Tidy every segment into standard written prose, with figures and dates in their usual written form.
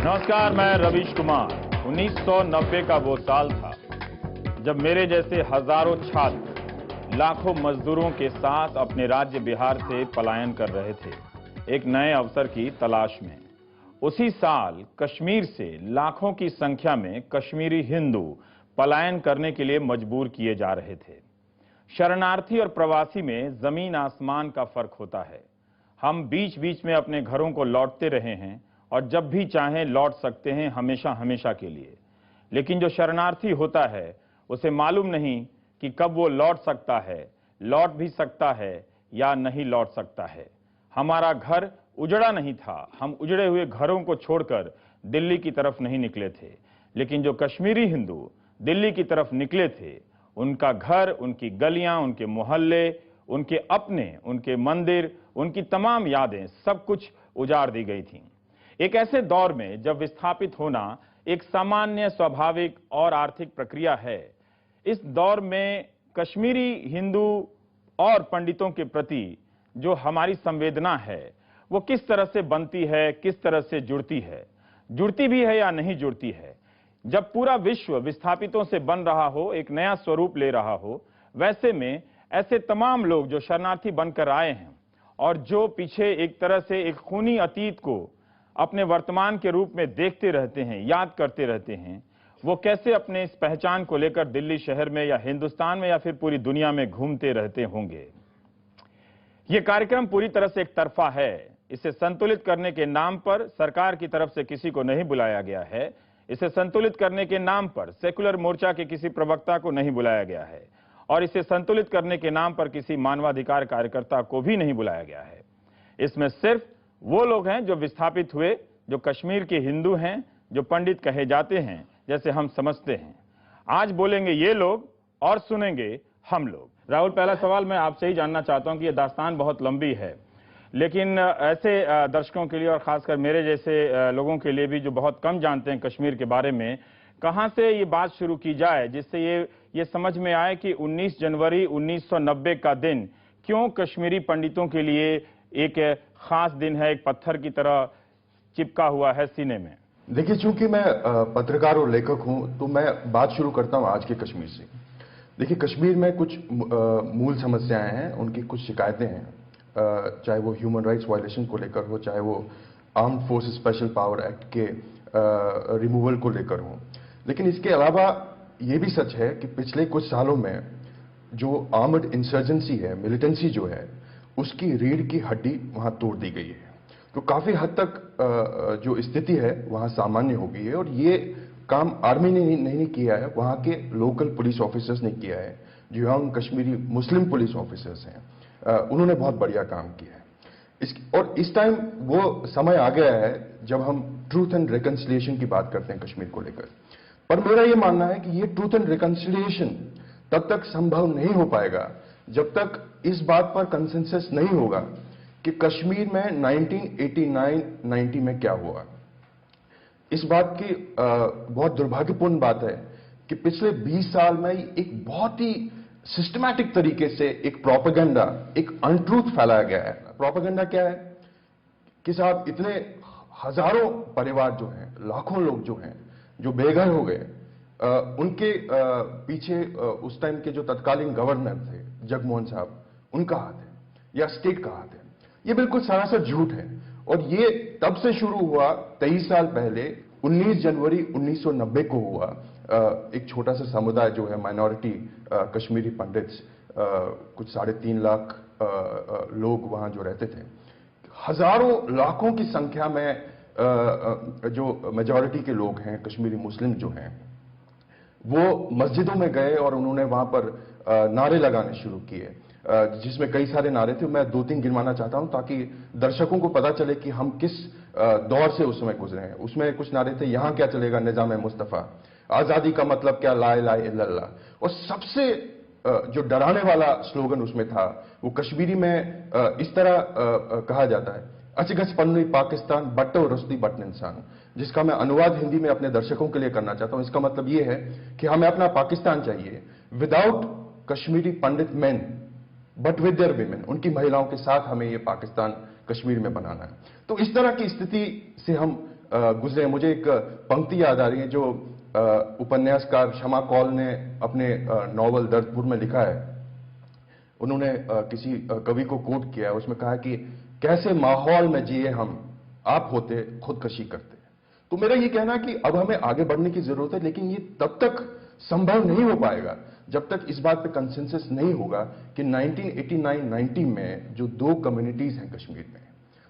नमस्कार, मैं रवीश कुमार। 1990 का वो साल था जब मेरे जैसे हजारों छात्र लाखों मजदूरों के साथ अपने राज्य बिहार से पलायन कर रहे थे, एक नए अवसर की तलाश में। उसी साल कश्मीर से लाखों की संख्या में कश्मीरी हिंदू पलायन करने के लिए मजबूर किए जा रहे थे। शरणार्थी और प्रवासी में जमीन आसमान का फर्क होता है। हम बीच बीच में अपने घरों को लौटते रहे हैं और जब भी चाहें लौट सकते हैं, हमेशा हमेशा के लिए। लेकिन जो शरणार्थी होता है उसे मालूम नहीं कि कब वो लौट सकता है, लौट भी सकता है या नहीं लौट सकता है। हमारा घर उजड़ा नहीं था, हम उजड़े हुए घरों को छोड़कर दिल्ली की तरफ नहीं निकले थे। लेकिन जो कश्मीरी हिंदू दिल्ली की तरफ निकले थे, उनका घर, उनकी गलियां, उनके मोहल्ले, उनके अपने, उनके मंदिर, उनकी तमाम यादें, सब कुछ उजाड़ दी गई थीं। एक ऐसे दौर में जब विस्थापित होना एक सामान्य, स्वाभाविक और आर्थिक प्रक्रिया है, इस दौर में कश्मीरी हिंदू और पंडितों के प्रति जो हमारी संवेदना है वो किस तरह से बनती है, किस तरह से जुड़ती है, जुड़ती भी है या नहीं जुड़ती है। जब पूरा विश्व विस्थापितों से बन रहा हो, एक नया स्वरूप ले रहा हो, वैसे में ऐसे तमाम लोग जो शरणार्थी बनकर आए हैं और जो पीछे एक तरह से एक खूनी अतीत को अपने वर्तमान के रूप में देखते रहते हैं, याद करते रहते हैं, वो कैसे अपने इस पहचान को लेकर दिल्ली शहर में या हिंदुस्तान में या फिर पूरी दुनिया में घूमते रहते होंगे। ये कार्यक्रम पूरी तरह से एक तरफा है। इसे संतुलित करने के नाम पर सरकार की तरफ से किसी को नहीं बुलाया गया है। इसे संतुलित करने के नाम पर सेकुलर मोर्चा के किसी प्रवक्ता को नहीं बुलाया गया है और इसे संतुलित करने के नाम पर किसी मानवाधिकार कार्यकर्ता को भी नहीं बुलाया गया है। इसमें सिर्फ वो लोग हैं जो विस्थापित हुए, जो कश्मीर के हिंदू हैं, जो पंडित कहे जाते हैं, जैसे हम समझते हैं। आज बोलेंगे ये लोग और सुनेंगे हम लोग। राहुल, पहला सवाल मैं आपसे ही जानना चाहता हूं कि ये दास्तान बहुत लंबी है, लेकिन ऐसे दर्शकों के लिए और खासकर मेरे जैसे लोगों के लिए भी जो बहुत कम जानते हैं कश्मीर के बारे में, कहां से ये बात शुरू की जाए जिससे ये समझ में आए कि 19 जनवरी 1990 का दिन क्यों कश्मीरी पंडितों के लिए एक खास दिन है, एक पत्थर की तरह चिपका हुआ है सीने में। देखिए, चूंकि मैं पत्रकार और लेखक हूं, तो मैं बात शुरू करता हूं आज के कश्मीर से। देखिए, कश्मीर में कुछ मूल समस्याएं हैं, उनकी कुछ शिकायतें हैं, चाहे वो ह्यूमन राइट्स वायलेशन को लेकर हो, चाहे वो armed forces special power act के रिमूवल को लेकर हो। लेकिन इसके अलावा ये भी सच है कि पिछले कुछ सालों में जो आर्मड इंसर्जेंसी है, मिलिटेंसी जो है, उसकी रीढ़ की हड्डी वहां तोड़ दी गई है। तो काफी हद तक जो स्थिति है वहां सामान्य हो गई है और ये काम आर्मी ने नहीं किया है, वहां के लोकल पुलिस ऑफिसर्स ने किया है, जो यंग कश्मीरी मुस्लिम पुलिस ऑफिसर्स हैं, उन्होंने बहुत बढ़िया काम किया है। और इस टाइम वो समय आ गया है जब हम ट्रूथ एंड रिकंसिलिएशन की बात करते हैं कश्मीर को लेकर। पर मेरा ये मानना है कि ये ट्रूथ एंड रिकंसिलिएशन तब तक संभव नहीं हो पाएगा जब तक इस बात पर कंसेंसस नहीं होगा कि कश्मीर में 1989-90 में क्या हुआ। इस बात की बहुत दुर्भाग्यपूर्ण बात है कि पिछले 20 साल में एक बहुत ही सिस्टमैटिक तरीके से एक प्रोपेगेंडा, एक अनट्रूथ फैलाया गया है। प्रोपेगेंडा क्या है कि साहब इतने हजारों परिवार जो हैं, लाखों लोग जो हैं, जो बेघर हो गए, उनके पीछे उस टाइम के जो तत्कालीन गवर्नर थे जगमोहन साहब, उनका हाथ है या स्टेट का हाथ है। ये बिल्कुल सरासर झूठ है और ये तब से शुरू हुआ 23 साल पहले 19 जनवरी 1990 को हुआ। एक छोटा सा समुदाय जो है, माइनॉरिटी कश्मीरी पंडित्स, कुछ 3.5 लाख लोग वहां जो रहते थे, हजारों लाखों की संख्या में जो मेजॉरिटी के लोग हैं कश्मीरी मुस्लिम जो हैं, वो मस्जिदों में गए और उन्होंने वहां पर नारे लगाने शुरू किए, जिसमें कई सारे नारे थे। मैं 2-3 गिनवाना चाहता हूं ताकि दर्शकों को पता चले कि हम किस दौर से उस समय गुजरे हैं। उसमें कुछ नारे थे, यहां क्या चलेगा निजाम मुस्तफा, आजादी का मतलब क्या, ला इलाहा इल्लल्लाह। और सबसे जो डराने वाला स्लोगन उसमें था, वो कश्मीरी में इस तरह कहा जाता है, अचगच पन्नुई पाकिस्तान बट्टो रस्ती बटन इंसान, जिसका मैं अनुवाद हिंदी में अपने दर्शकों के लिए करना चाहता हूं। इसका मतलब यह है कि हमें अपना पाकिस्तान चाहिए without Kashmiri Pandit men but with their women, उनकी महिलाओं के साथ हमें यह पाकिस्तान कश्मीर में बनाना है। तो इस तरह की स्थिति से हम गुजरे। मुझे एक पंक्ति याद आ रही है जो उपन्यासकार शमा कौल ने अपने नॉवल दर्दपुर में लिखा है। उन्होंने किसी कवि को कोट किया है, उसमें कहा कि कैसे माहौल में जिए हम, आप होते खुदकशी करते। तो मेरा ये कहना है कि अब हमें आगे बढ़ने की जरूरत है, लेकिन ये तब तक संभव नहीं हो पाएगा जब तक इस बात पे कंसेंसस नहीं होगा कि 1989-90 में जो दो कम्युनिटीज हैं कश्मीर में,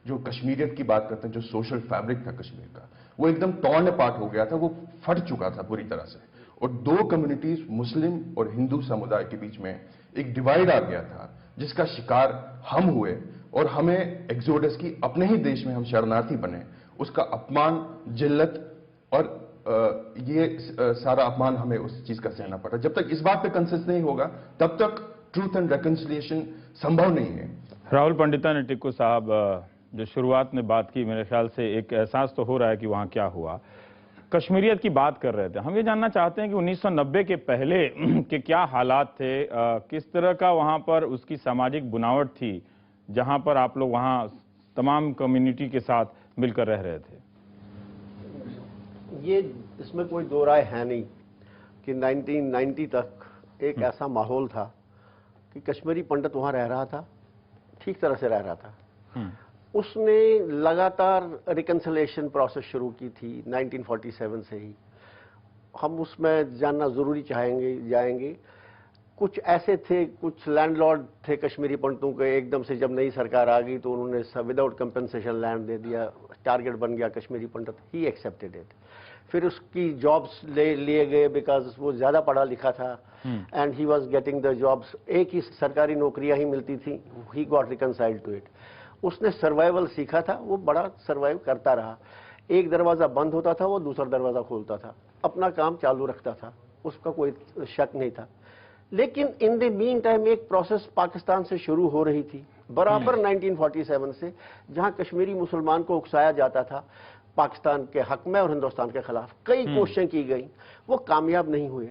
जो कश्मीरियत की बात करते हैं, जो सोशल फैब्रिक था कश्मीर का, वो एकदम टॉर्न अपार्ट हो गया था, वो फट चुका था पूरी तरह से। और दो कम्युनिटीज, मुस्लिम और हिंदू समुदाय के बीच में एक डिवाइड आ गया था, जिसका शिकार हम हुए और हमें एक्सोडस की, अपने ही देश में हम शरणार्थी बने, उसका अपमान, जिल्लत और ये सारा अपमान हमें उस चीज का सहना पड़ा। जब तक इस बात पे कंसेंसस नहीं होगा तब तक ट्रूथ एंड रिकंसिलिएशन संभव नहीं है। राहुल पंडिता ने टिक्कू साहब जो शुरुआत में बात की, मेरे ख्याल से एक एहसास तो हो रहा है कि वहां क्या हुआ। कश्मीरियत की बात कर रहे थे, हम ये जानना चाहते हैं कि 1990 के पहले के क्या हालात थे, किस तरह का वहां पर उसकी सामाजिक बुनावट थी, जहां पर आप लोग वहां तमाम कम्युनिटी के साथ मिलकर रह रहे थे। ये इसमें कोई दो राय है नहीं कि 1990 तक एक ऐसा माहौल था कि कश्मीरी पंडित वहां रह रहा था, ठीक तरह से रह रहा था। उसने लगातार रिकंसिलिएशन प्रोसेस शुरू की थी 1947 से ही। हम उसमें जानना जरूरी जाएंगे। कुछ ऐसे थे, कुछ लैंडलॉर्ड थे कश्मीरी पंडितों के, एकदम से जब नई सरकार आ गई तो उन्होंने विदाउट कंपेंसेशन लैंड दे दिया, टारगेट बन गया कश्मीरी पंडित, ही एक्सेप्टेड इट। फिर उसकी जॉब्स लिए गए बिकॉज वो ज्यादा पढ़ा लिखा था and he was getting the jobs, एक ही सरकारी नौकरियां ही मिलती थी, ही गॉट रिकंसाइल्ड टू इट। उसने सर्वाइवल सीखा था, वो बड़ा सर्वाइव करता रहा। एक दरवाजा बंद होता था, वो दूसरा दरवाजा खोलता था, अपना काम चालू रखता था, उसका कोई शक नहीं था। लेकिन इन द मीन टाइम एक प्रोसेस पाकिस्तान से शुरू हो रही थी बराबर 1947 से, जहां कश्मीरी मुसलमान को उकसाया जाता था पाकिस्तान के हक में और हिंदुस्तान के खिलाफ। कई कोशिशें की गई, वो कामयाब नहीं हुए।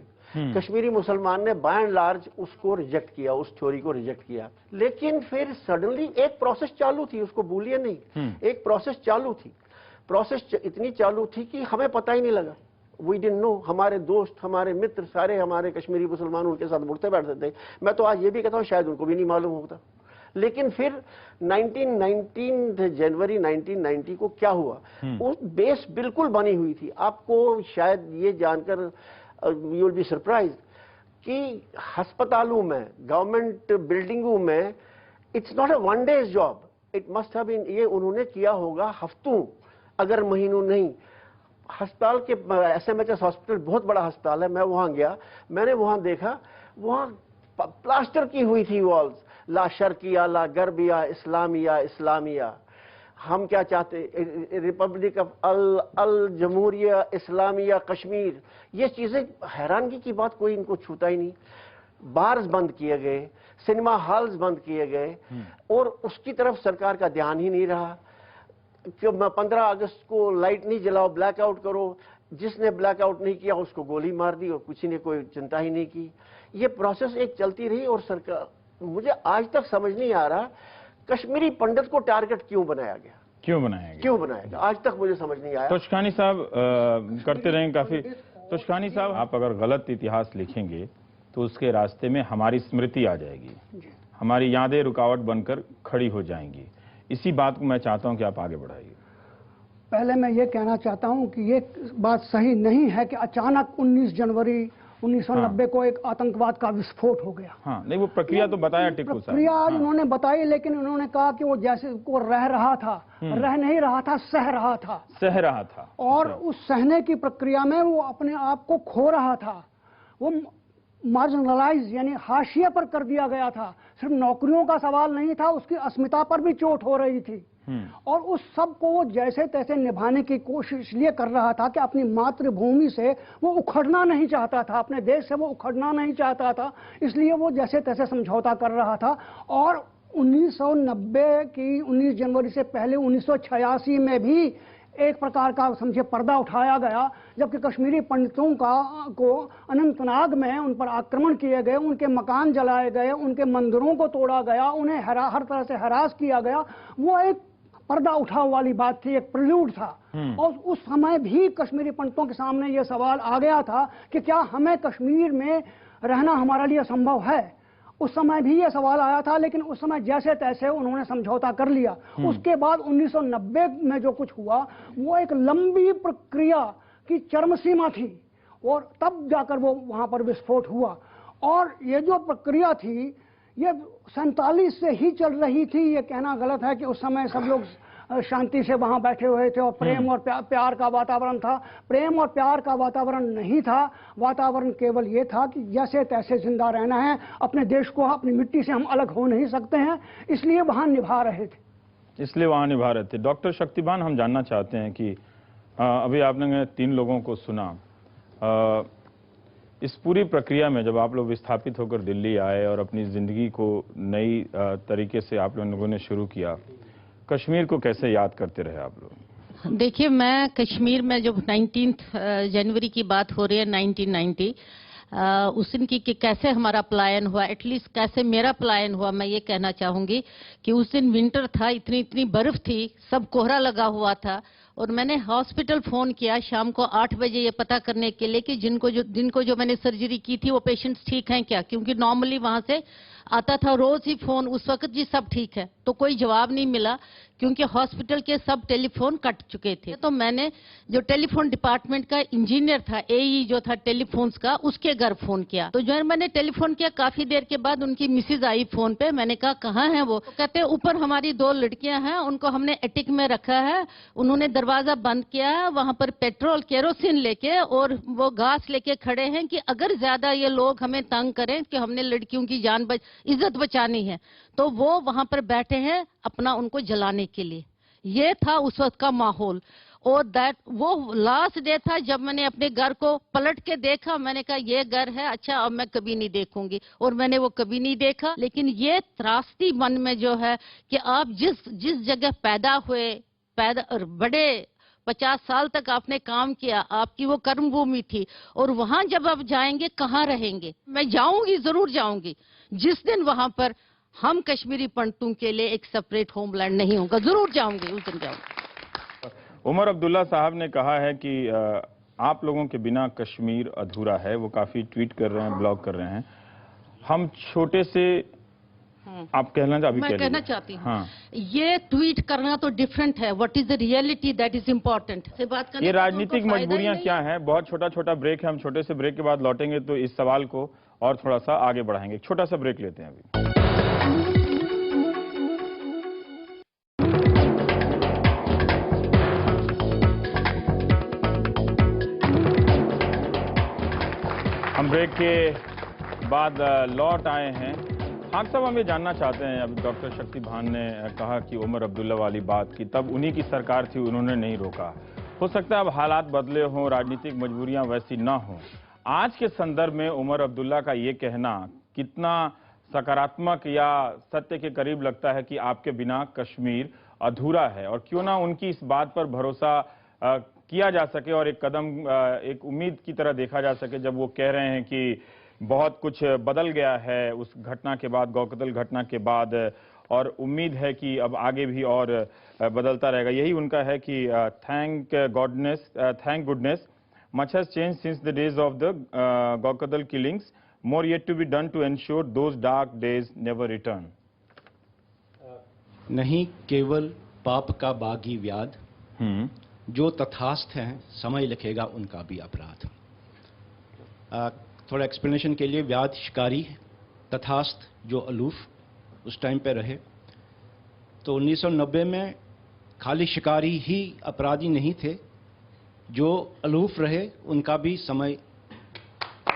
कश्मीरी मुसलमान ने बाय एंड लार्ज उसको रिजेक्ट किया, उस थ्योरी को रिजेक्ट किया। लेकिन फिर सडनली एक प्रोसेस चालू थी, उसको भूलिए नहीं, एक प्रोसेस चालू थी। प्रोसेस इतनी चालू थी कि हमें पता ही नहीं लगा, वी डिडंट नो। हमारे दोस्त, हमारे मित्र, सारे हमारे कश्मीरी मुसलमान उनके साथ उठते बैठते थे। मैं तो आज ये भी कहता हूँ शायद उनको भी नहीं मालूम होता। लेकिन फिर 1919 जनवरी 1990 को क्या हुआ, उस बेस बिल्कुल बनी हुई थी। आपको शायद ये जानकर यू विल बी सरप्राइज कि अस्पतालों में, गवर्नमेंट बिल्डिंगों में, it's not a one day's job, it must have been, ये उन्होंने किया होगा हफ्तों अगर महीनों नहीं। अस्पताल के SMHS हॉस्पिटल बहुत बड़ा अस्पताल है, मैं वहां गया, मैंने वहां देखा, वहां प्लास्टर की हुई थी वॉल्स, ला शर्किया, ला गर्बिया, इस्लामिया, इस्लामिया। हम क्या चाहते, रिपब्लिक ऑफ अल जमहूरिया इस्लामिया कश्मीर, ये चीजें हैरानगी की बात, कोई इनको छूता ही नहीं। बार्स बंद किए गए, सिनेमा हॉल्स बंद किए गए, और उसकी तरफ सरकार का ध्यान ही नहीं रहा कि 15 अगस्त को लाइट नहीं जलाओ, ब्लैकआउट करो। जिसने ब्लैकआउट नहीं किया उसको गोली मार दी और किसी ने कोई चिंता ही नहीं की। ये प्रोसेस एक चलती रही और सरकार, मुझे आज तक समझ नहीं आ रहा कश्मीरी पंडित को टारगेट क्यों बनाया गया, क्यों बनाया गया, आज तक मुझे समझ नहीं आया। तोशखानी साहब करते रहें काफी। तोशखानी साहब, आप अगर गलत इतिहास लिखेंगे तो उसके रास्ते में हमारी स्मृति आ जाएगी, हमारी यादें रुकावट बनकर खड़ी हो जाएंगी। इसी बात को मैं चाहता हूं कि आप आगे बढ़ाइए। पहले मैं ये कहना चाहता हूं कि ये बात सही नहीं है कि अचानक 19 जनवरी 1990 को एक आतंकवाद का विस्फोट हो गया। हाँ, नहीं, वो प्रक्रिया तो बताया टिक्कू साहब, प्रक्रिया उन्होंने बताई, लेकिन उन्होंने कहा कि वो जैसे को रह रहा था, रह नहीं रहा था, सह रहा था। और उस सहने की प्रक्रिया में वो अपने आप को खो रहा था, वो मार्जिनलाइज यानी हाशिए पर कर दिया गया था। सिर्फ नौकरियों का सवाल नहीं था, उसकी अस्मिता पर भी चोट हो रही थी। और उस सब को वो जैसे तैसे निभाने की कोशिश इसलिए कर रहा था कि अपनी मातृभूमि से वो उखड़ना नहीं चाहता था, अपने देश से वो उखड़ना नहीं चाहता था, इसलिए वो जैसे तैसे समझौता कर रहा था। और 1990 की 19 जनवरी से पहले 1986 में भी एक प्रकार का समझे पर्दा उठाया गया, जबकि कश्मीरी पंडितों को अनंतनाग में उन पर आक्रमण किए गए, उनके मकान जलाए गए, उनके मंदिरों को तोड़ा गया, उन्हें हर तरह से हरास किया गया। वो एक पर्दा उठाव वाली बात थी, एक प्रिल्यूड था। और उस समय भी कश्मीरी पंडितों के सामने यह सवाल आ गया था कि क्या हमें कश्मीर में रहना हमारे लिए संभव है। उस समय भी यह सवाल आया था, लेकिन उस समय जैसे तैसे उन्होंने समझौता कर लिया। उसके बाद 1990 में जो कुछ हुआ वो एक लंबी प्रक्रिया की चरम सीमा थी और तब जाकर वो वहां पर विस्फोट हुआ। और ये जो प्रक्रिया थी ये 47 से ही चल रही थी। ये कहना गलत है कि उस समय सब लोग शांति से वहां बैठे हुए थे और प्रेम और प्यार का वातावरण था। प्रेम और प्यार का वातावरण नहीं था, वातावरण केवल ये था कि जैसे तैसे जिंदा रहना है, अपने देश को, अपनी मिट्टी से हम अलग हो नहीं सकते हैं, इसलिए वहां निभा रहे थे। डॉक्टर शक्तिभान, हम जानना चाहते हैं कि अभी आपने 3 लोगों को सुना, इस पूरी प्रक्रिया में जब आप लोग विस्थापित होकर दिल्ली आए और अपनी ज़िंदगी को नई तरीके से आप लोगों ने शुरू किया, कश्मीर को कैसे याद करते रहे आप लोग? देखिए, मैं कश्मीर में जब 19 जनवरी की बात हो रही है 1990, उस दिन की कि कैसे हमारा पलायन हुआ, एटलीस्ट कैसे मेरा पलायन हुआ, मैं ये कहना चाहूंगी कि उस दिन विंटर था, इतनी बर्फ थी, सब कोहरा लगा हुआ था और मैंने हॉस्पिटल फोन किया शाम को 8 बजे ये पता करने के लिए कि जिनको जो मैंने सर्जरी की थी वो पेशेंट्स ठीक हैं क्या, क्योंकि नॉर्मली वहां से आता था रोज ही फोन उस वक्त, जी सब ठीक है, तो कोई जवाब नहीं मिला क्योंकि हॉस्पिटल के सब टेलीफोन कट चुके थे। तो मैंने जो टेलीफोन डिपार्टमेंट का इंजीनियर था, एई जो था टेलीफोन्स का, उसके घर फोन किया। तो जो मैंने टेलीफोन किया, काफी देर के बाद उनकी मिसेज आई फोन पे। मैंने कहा कहाँ हैं वो? तो कहते ऊपर हमारी 2 लड़कियां हैं, उनको हमने एटिक में रखा है, उन्होंने दरवाजा बंद किया है, वहां पर पेट्रोल केरोसिन लेके और वो घास लेके खड़े हैं कि अगर ज्यादा ये लोग हमें तंग करें कि हमने लड़कियों की इज्जत बचानी है, तो वो वहां पर बैठे हैं अपना उनको जलाने के लिए। ये था उस वक्त का माहौल। और वो लास्ट डे था जब मैंने अपने घर को पलट के देखा। मैंने कहा ये घर है, अच्छा अब मैं कभी नहीं देखूंगी, और मैंने वो कभी नहीं देखा। लेकिन ये त्रासदी मन में जो है कि आप जिस जगह पैदा हुए, बड़े 50 साल तक आपने काम किया, आपकी वो कर्मभूमि थी, और वहां जब आप जाएंगे कहाँ रहेंगे? मैं जाऊंगी, जरूर जाऊंगी। जिस दिन वहां पर हम कश्मीरी पंडितों के लिए एक सेपरेट होमलैंड नहीं होगा, जरूर जाऊंगी, उस दिन जाऊंगी। उमर अब्दुल्ला साहब ने कहा है कि आप लोगों के बिना कश्मीर अधूरा है। वो काफी ट्वीट कर रहे हैं, ब्लॉग कर रहे हैं। हम छोटे से आप कहना चाहती हूँ, हाँ। ये ट्वीट करना तो डिफरेंट है, what is the reality, that is important. ये राजनीतिक मजबूरियां क्या है? बहुत छोटा ब्रेक है, हम छोटे से ब्रेक के बाद लौटेंगे तो इस सवाल को और थोड़ा सा आगे बढ़ाएंगे। छोटा सा ब्रेक लेते हैं अभी। हम ब्रेक के बाद लौट आए हैं। हाँ साहब, हम ये जानना चाहते हैं, अभी डॉक्टर शक्तिभान ने कहा कि उमर अब्दुल्ला वाली बात की, तब उन्हीं की सरकार थी, उन्होंने नहीं रोका। हो सकता है अब हालात बदले हों, राजनीतिक मजबूरियां वैसी ना हों। आज के संदर्भ में उमर अब्दुल्ला का ये कहना कितना सकारात्मक या सत्य के करीब लगता है कि आपके बिना कश्मीर अधूरा है? और क्यों ना उनकी इस बात पर भरोसा किया जा सके और एक कदम, एक उम्मीद की तरह देखा जा सके, जब वो कह रहे हैं कि बहुत कुछ बदल गया है उस घटना के बाद, गौकतल घटना के बाद, और उम्मीद है कि अब आगे भी और बदलता रहेगा। यही उनका है कि thank goodness much has changed since the days of the Gokadal killings, more yet to be done to ensure those dark days never return. नहीं केवल पाप का बागी व्याध, जो तथास्थ हैं समय लिखेगा उनका भी अपराध। थोड़ा एक्सप्लेनेशन के लिए, व्याध शिकारी, तथास्थ जो अलूफ उस टाइम पे रहे। तो 1990 में खाली शिकारी ही अपराधी नहीं थे, जो अलूफ रहे उनका भी समय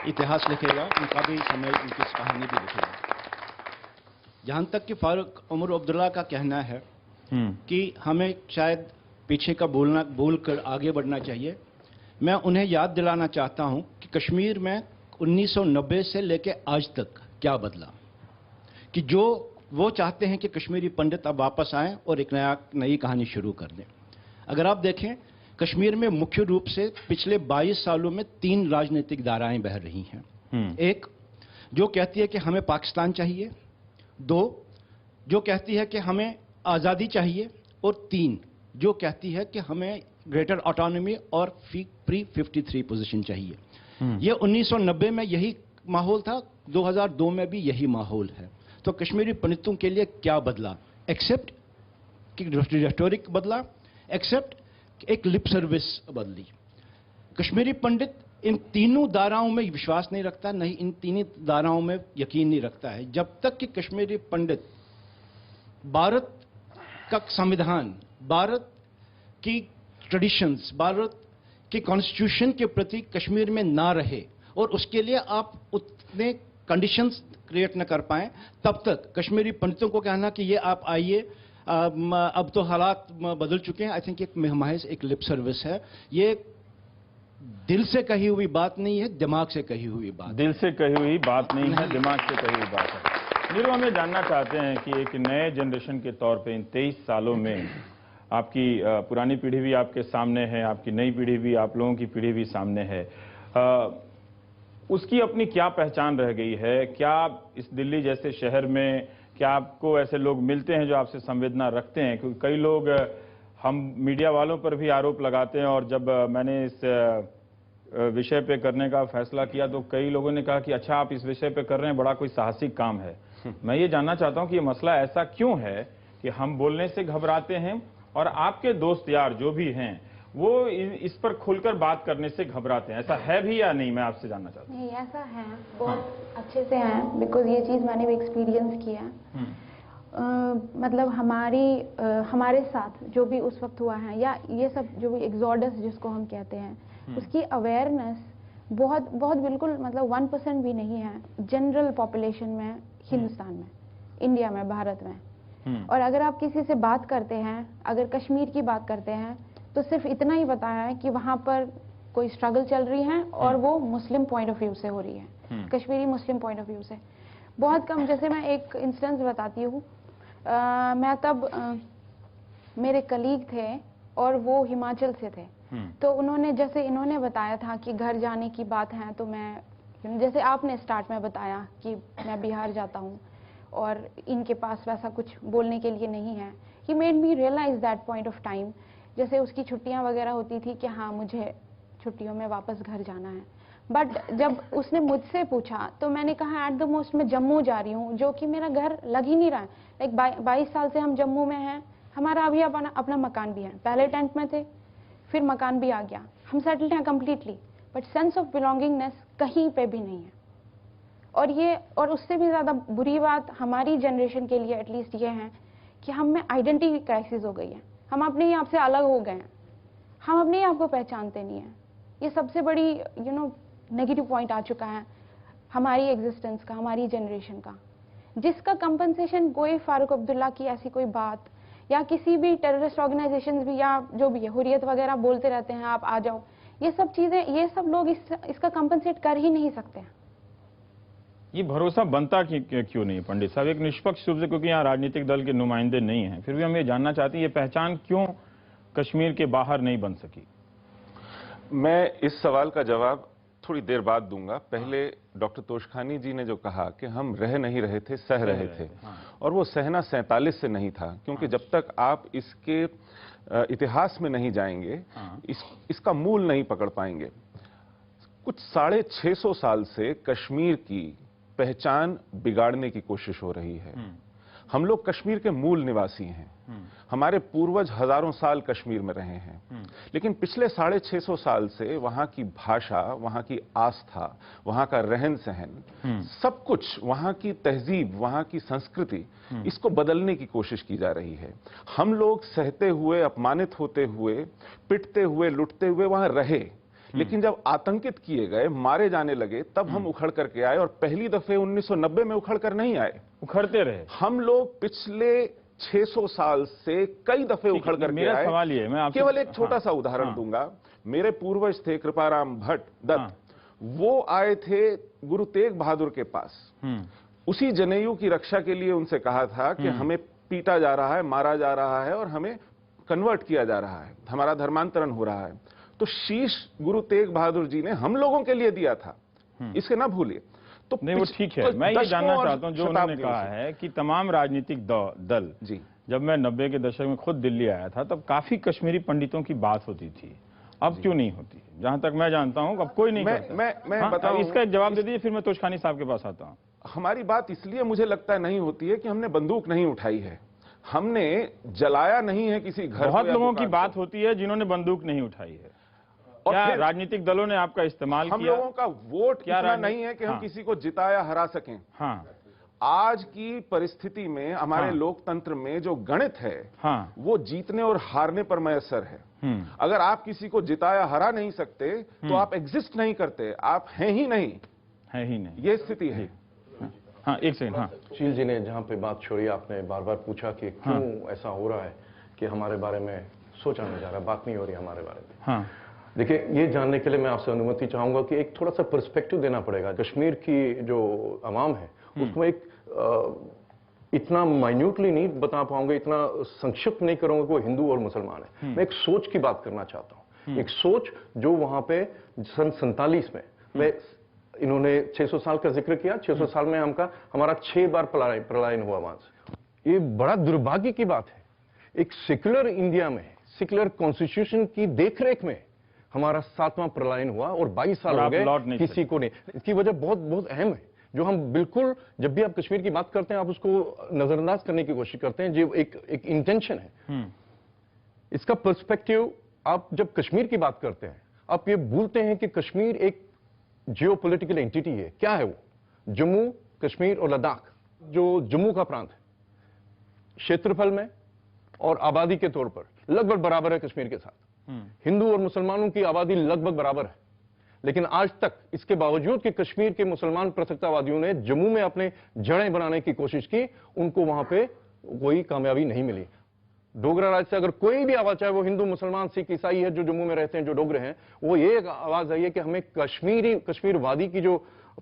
इतिहास लिखेगा, उनका भी समय, उनकी कहानी भी लिखेगा। जहां तक कि फारूक उमर अब्दुल्ला का कहना है कि हमें शायद पीछे का बोलकर आगे बढ़ना चाहिए, मैं उन्हें याद दिलाना चाहता हूं कि कश्मीर में 1990 से लेकर आज तक क्या बदला, कि जो वो चाहते हैं कि कश्मीरी पंडित अब वापस आएं और एक नई कहानी शुरू कर दें। अगर आप देखें, कश्मीर में मुख्य रूप से पिछले 22 सालों में 3 राजनीतिक धाराएं बह रही हैं। एक जो कहती है कि हमें पाकिस्तान चाहिए, 2 जो कहती है कि हमें आज़ादी चाहिए, और 3 जो कहती है कि हमें ग्रेटर ऑटोनॉमी और प्री 53 पोजीशन चाहिए। ये 1990 में यही माहौल था, 2002 में भी यही माहौल है। तो कश्मीरी पंडितों के लिए क्या बदला, एक्सेप्ट कि रेटोरिक बदला, एक्सेप्ट एक लिप सर्विस बदली। कश्मीरी पंडित इन तीनों धाराओं में विश्वास नहीं रखता, नहीं इन तीनों धाराओं में यकीन नहीं रखता है। जब तक कि कश्मीरी पंडित भारत का संविधान, भारत की ट्रेडिशंस, भारत के कॉन्स्टिट्यूशन के प्रति कश्मीर में ना रहे और उसके लिए आप उतने कंडीशंस क्रिएट न कर पाए, तब तक कश्मीरी पंडितों को कहना कि ये आप आइए, अब तो हालात बदल चुके हैं, आई थिंक एक महज एक लिप सर्विस है। ये दिल से कही हुई बात नहीं है, दिमाग से कही हुई बात। दिल से कही हुई बात नहीं है, दिमाग से कही हुई बात है। नीरू, हम ये जानना चाहते हैं कि एक नए जनरेशन के तौर पे इन 23 सालों में आपकी पुरानी पीढ़ी भी आपके सामने है, आपकी नई पीढ़ी भी, आप लोगों की पीढ़ी भी सामने है, उसकी अपनी क्या पहचान रह गई है? क्या इस दिल्ली जैसे शहर में क्या आपको ऐसे लोग मिलते हैं जो आपसे संवेदना रखते हैं? क्योंकि कई लोग, हम मीडिया वालों पर भी आरोप लगाते हैं, और जब मैंने इस विषय पे करने का फैसला किया तो कई लोगों ने कहा कि अच्छा आप इस विषय पे कर रहे हैं, बड़ा कोई साहसिक काम है। मैं ये जानना चाहता हूं कि ये मसला ऐसा क्यों है कि हम बोलने से घबराते हैं और आपके दोस्त यार जो भी हैं वो इस पर खुलकर बात करने से घबराते हैं? ऐसा है भी या नहीं, मैं आपसे जानना चाहता हूँ। नहीं, ऐसा है, बहुत अच्छे से है, बिकॉज ये चीज़ मैंने भी एक्सपीरियंस किया। मतलब हमारे साथ जो भी उस वक्त हुआ है, या ये सब जो भी एक्सोडस जिसको हम कहते हैं, उसकी अवेयरनेस बहुत बहुत बिल्कुल मतलब 1% भी नहीं है जनरल पॉपुलेशन में, हिंदुस्तान में, इंडिया में, भारत में। और अगर आप किसी से बात करते हैं, अगर कश्मीर की बात करते हैं, तो सिर्फ इतना ही बताया है कि वहाँ पर कोई स्ट्रगल चल रही है और वो मुस्लिम पॉइंट ऑफ व्यू से हो रही है, कश्मीरी मुस्लिम पॉइंट ऑफ व्यू से। बहुत कम, जैसे मैं एक इंस्टेंस बताती हूँ, मैं तब मेरे कलीग थे और वो हिमाचल से थे, तो उन्होंने, जैसे इन्होंने बताया था कि घर जाने की बात है, तो मैं, जैसे आपने स्टार्ट में बताया कि मैं बिहार जाता हूँ और इनके पास वैसा कुछ बोलने के लिए नहीं है, he made me realise that point of time. जैसे उसकी छुट्टियां वगैरह होती थी कि हाँ मुझे छुट्टियों में वापस घर जाना है, बट जब उसने मुझसे पूछा तो मैंने कहा एट द मोस्ट मैं जम्मू जा रही हूँ, जो कि मेरा घर लग ही नहीं रहा है। लाइक 22 साल से हम जम्मू में हैं, हमारा अभी अपना मकान भी है, पहले टेंट में थे, फिर मकान भी आ गया, हम सेटल्ड हैं completely, but sense of belongingness कहीं पे भी नहीं है। और उससे भी ज़्यादा बुरी बात हमारी जनरेशन के लिए एटलीस्ट ये है कि हम में आइडेंटिटी क्राइसिस हो गई है, हम अपने ही आप से अलग हो गए हैं, हम अपने ही आप को पहचानते नहीं हैं। ये सबसे बड़ी नेगेटिव पॉइंट आ चुका है हमारी एग्जिस्टेंस का, हमारी जनरेशन का, जिसका कंपनसेशन कोई फारूक अब्दुल्ला की ऐसी कोई बात, या किसी भी टेररिस्ट ऑर्गेनाइजेशंस भी, या जो भी है हुर्रियत वगैरह बोलते रहते हैं आप आ जाओ, ये सब चीज़ें, ये सब लोग इसका कंपनसेट कर ही नहीं सकते हैं। ये भरोसा बनता क्यों नहीं पंडित साहब, एक निष्पक्ष रूप से, क्योंकि यहाँ राजनीतिक दल के नुमाइंदे नहीं हैं, फिर भी हम ये जानना चाहते हैं ये पहचान क्यों कश्मीर के बाहर नहीं बन सकी? मैं इस सवाल का जवाब थोड़ी देर बाद दूंगा। पहले डॉक्टर तोशखानी जी ने जो कहा कि हम रह नहीं रहे थे, सह रहे थे, और वो सहना 47 से नहीं था, क्योंकि जब तक आप इसके इतिहास में नहीं जाएंगे, इसका मूल नहीं पकड़ पाएंगे। कुछ 650 साल से कश्मीर की पहचान बिगाड़ने की कोशिश हो रही है। हम लोग कश्मीर के मूल निवासी हैं, हमारे पूर्वज हजारों साल कश्मीर में रहे हैं, लेकिन पिछले 650 साल से वहां की भाषा, वहां की आस्था, वहां का रहन सहन, सब कुछ, वहां की तहजीब, वहां की संस्कृति, इसको बदलने की कोशिश की जा रही है। हम लोग सहते हुए, अपमानित होते हुए, पिटते हुए, लुटते हुए वहां रहे, लेकिन जब आतंकित किए गए, मारे जाने लगे, तब हम उखड़ करके आए, और पहली दफे 1990 में उखड़ कर नहीं आए, उखड़ते रहे। हम लोग पिछले 600 साल से कई दफे उखड़ करके आए। सवाल ये, मैं केवल एक छोटा सा उदाहरण दूंगा। मेरे पूर्वज थे कृपाराम भट्ट दत्त, वो आए थे गुरु तेग बहादुर के पास, उसी जनेयू की रक्षा के लिए उनसे कहा था कि हमें पीटा जा रहा है, मारा जा रहा है और हमें कन्वर्ट किया जा रहा है, हमारा धर्मांतरण हो रहा है। तो शीश गुरु तेग बहादुर जी ने हम लोगों के लिए दिया था, इसके ना भूलिए। तो नहीं, वो ठीक है, मैं ये जानना चाहता हूँ जो उन्होंने कहा है कि तमाम राजनीतिक दल, जब मैं 90 के दशक में खुद दिल्ली आया था तब काफी कश्मीरी पंडितों की बात होती थी, अब क्यों नहीं होती? जहां तक मैं जानता हूं अब कोई नहीं करता। मैं बताऊं, इसका एक जवाब दे दीजिए, फिर मैं तोशखानी साहब के पास आता हूं। हमारी बात इसलिए मुझे लगता है नहीं होती है कि हमने बंदूक नहीं उठाई है, हमने जलाया नहीं है किसी घर। बहुत लोगों की बात होती है जिन्होंने बंदूक नहीं उठाई है। और क्या राजनीतिक दलों ने आपका इस्तेमाल किया? हम लोगों का वोट क्या नहीं है कि हम किसी को जिताया हरा सकें। हाँ, आज की परिस्थिति में हमारे लोकतंत्र में जो गणित है वो जीतने और हारने पर मैसर है। अगर आप किसी को जिताया हरा नहीं सकते तो आप एग्जिस्ट नहीं करते, आप हैं ही नहीं, ये स्थिति है। हाँ, एक सेकंड। हाँ, शील जी ने जहाँ पे बात छोड़ी, आपने बार बार पूछा कि क्यों ऐसा हो रहा है कि हमारे बारे में सोचा नहीं जा रहा, बात नहीं हो रही हमारे बारे में। हाँ, देखिए, ये जानने के लिए मैं आपसे अनुमति चाहूंगा कि एक थोड़ा सा पर्सपेक्टिव देना पड़ेगा। कश्मीर की जो आवाम है उसको एक इतना माइन्यूटली नहीं बता पाऊंगा, इतना संक्षिप्त नहीं करूंगा कि वो हिंदू और मुसलमान है। मैं एक सोच की बात करना चाहता हूं, एक सोच जो वहां पे सन 47 में इन्होंने 600 साल का जिक्र किया। 600 साल में हमारा 6 बार पलायन हुआ वहां से। ये बड़ा दुर्भाग्य की बात है, एक सेक्युलर इंडिया में, सेक्युलर कॉन्स्टिट्यूशन की देखरेख में हमारा 7वां पलायन हुआ और 22 साल हो गए किसी को नहीं। इसकी वजह बहुत बहुत अहम है, जो हम बिल्कुल, जब भी आप कश्मीर की बात करते हैं आप उसको नजरअंदाज करने की कोशिश करते हैं, जो एक इंटेंशन है। इसका पर्सपेक्टिव, आप जब कश्मीर की बात करते हैं आप ये भूलते हैं कि कश्मीर एक जियोपॉलिटिकल एंटिटी है। क्या है वो? जम्मू कश्मीर और लद्दाख, जो जम्मू का प्रांत है, क्षेत्रफल में और आबादी के तौर पर लगभग बराबर है कश्मीर के साथ। हिंदू और मुसलमानों की आबादी लगभग बराबर है, लेकिन आज तक इसके बावजूद कि कश्मीर के मुसलमान पृथकतावादियों ने जम्मू में अपने जड़ें बनाने की कोशिश की, उनको वहां पे कोई कामयाबी नहीं मिली। डोगरा राज्य से अगर कोई भी आवाज, चाहे वो हिंदू मुसलमान सिख ईसाई है जो जम्मू में रहते हैं, जो डोगरे हैं, वो ये आवाज आई है कि हमें कश्मीरवादी की जो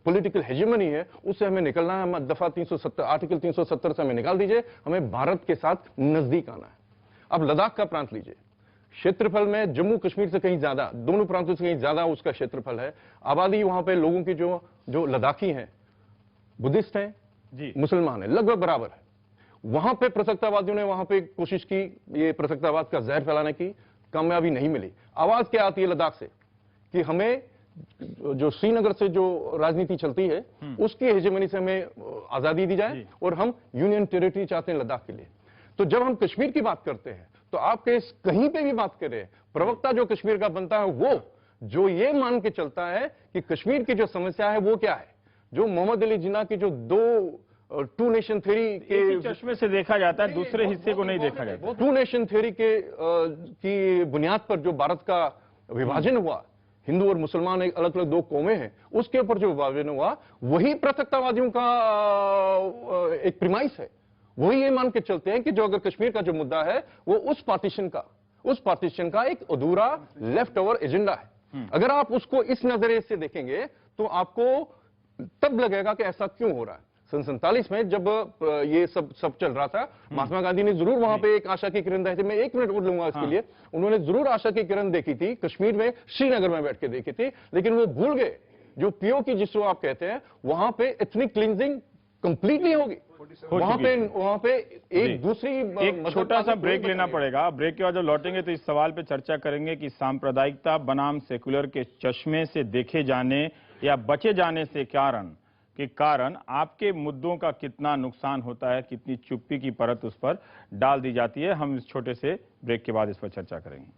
पॉलिटिकल हेजेमनी है उससे हमें निकलना है। हमें दफा 370, आर्टिकल 370 से हमें निकाल दीजिए, हमें भारत के साथ नजदीक आना है। अब लद्दाख का प्रांत लीजिए, क्षेत्रफल में जम्मू कश्मीर से कहीं ज्यादा, दोनों प्रांतों से कहीं ज्यादा उसका क्षेत्रफल है। आबादी वहां पे लोगों की जो लद्दाखी हैं, बुद्धिस्ट हैं, मुसलमान हैं, लगभग बराबर है। वहां पे पृथकतावादियों ने वहां पे कोशिश की ये पृथकतावाद का जहर फैलाने की, कामयाबी नहीं मिली। आवाज क्या आती है लद्दाख से कि हमें जो श्रीनगर से जो राजनीति चलती है उसकी हेजेमनी से हमें आजादी दी जाए और हम यूनियन टेरिटरी चाहते हैं लद्दाख के लिए। तो जब हम कश्मीर की बात करते हैं तो आप कहीं पे भी बात करें, प्रवक्ता जो कश्मीर का बनता है वो जो ये मान के चलता है कि कश्मीर की जो समस्या है वो क्या है, जो मोहम्मद अली जिन्ना की जो टू नेशन थ्योरी के चश्मे से देखा जाता है, दूसरे हिस्से को नहीं देखा जाता। टू नेशन थ्योरी की बुनियाद पर जो भारत का विभाजन हुआ, हिंदू और मुसलमान एक अलग अलग दो कौमें हैं, उसके ऊपर जो विभाजन हुआ वही पृथकतावादियों का एक प्रीमाइस है। वही ये मान के चलते हैं कि जो अगर कश्मीर का जो मुद्दा है वो उस पार्टीशन का एक अधूरा लेफ्ट ओवर एजेंडा है। अगर आप उसको इस नजरिए से देखेंगे तो आपको तब लगेगा कि ऐसा क्यों हो रहा है। सन 47 में जब ये सब चल रहा था, महात्मा गांधी ने जरूर वहां पे एक आशा की किरण देखी थी। मैं 1 मिनट और लूंगा इसके लिए। उन्होंने जरूर आशा की किरण देखी थी कश्मीर में, श्रीनगर में बैठ के देखी थी, लेकिन वो भूल गए जो पीओके जिसको आप कहते हैं, वहां पे एथनिक क्लींजिंग कंप्लीटली होगी। वहां पे एक दूसरी एक छोटा सा ब्रेक लेना पड़ेगा। ब्रेक के बाद जब लौटेंगे तो इस सवाल पे चर्चा करेंगे कि सांप्रदायिकता बनाम सेकुलर के चश्मे से देखे जाने या बचे जाने से कारण आपके मुद्दों का कितना नुकसान होता है, कितनी चुप्पी की परत उस पर डाल दी जाती है। हम इस छोटे से ब्रेक के बाद इस पर चर्चा करेंगे।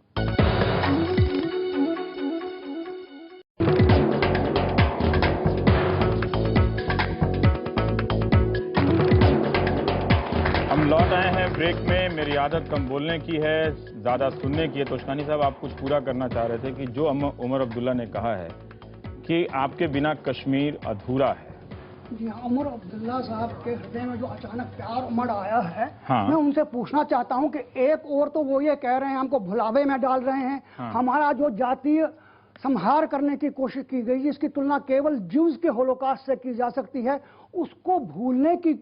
हम लौट आए हैं ब्रेक में। मेरी आदत कम बोलने की है, ज्यादा सुनने की है। तोशखानी साहब, आप कुछ पूरा करना चाह रहे थे कि जो उमर अब्दुल्ला ने कहा है कि आपके बिना कश्मीर अधूरा है। जी हाँ, उमर अब्दुल्ला साहब के हृदय में जो अचानक प्यार उमड़ आया है, मैं उनसे पूछना चाहता हूं कि एक और तो वो ये कह रहे हैं हमको भुलावे में डाल रहे हैं, हमारा जो जातीय संहार करने की कोशिश की गई, इसकी तुलना केवल ज्यूज के होलोकास्ट से की जा सकती है, उसको भूलने की,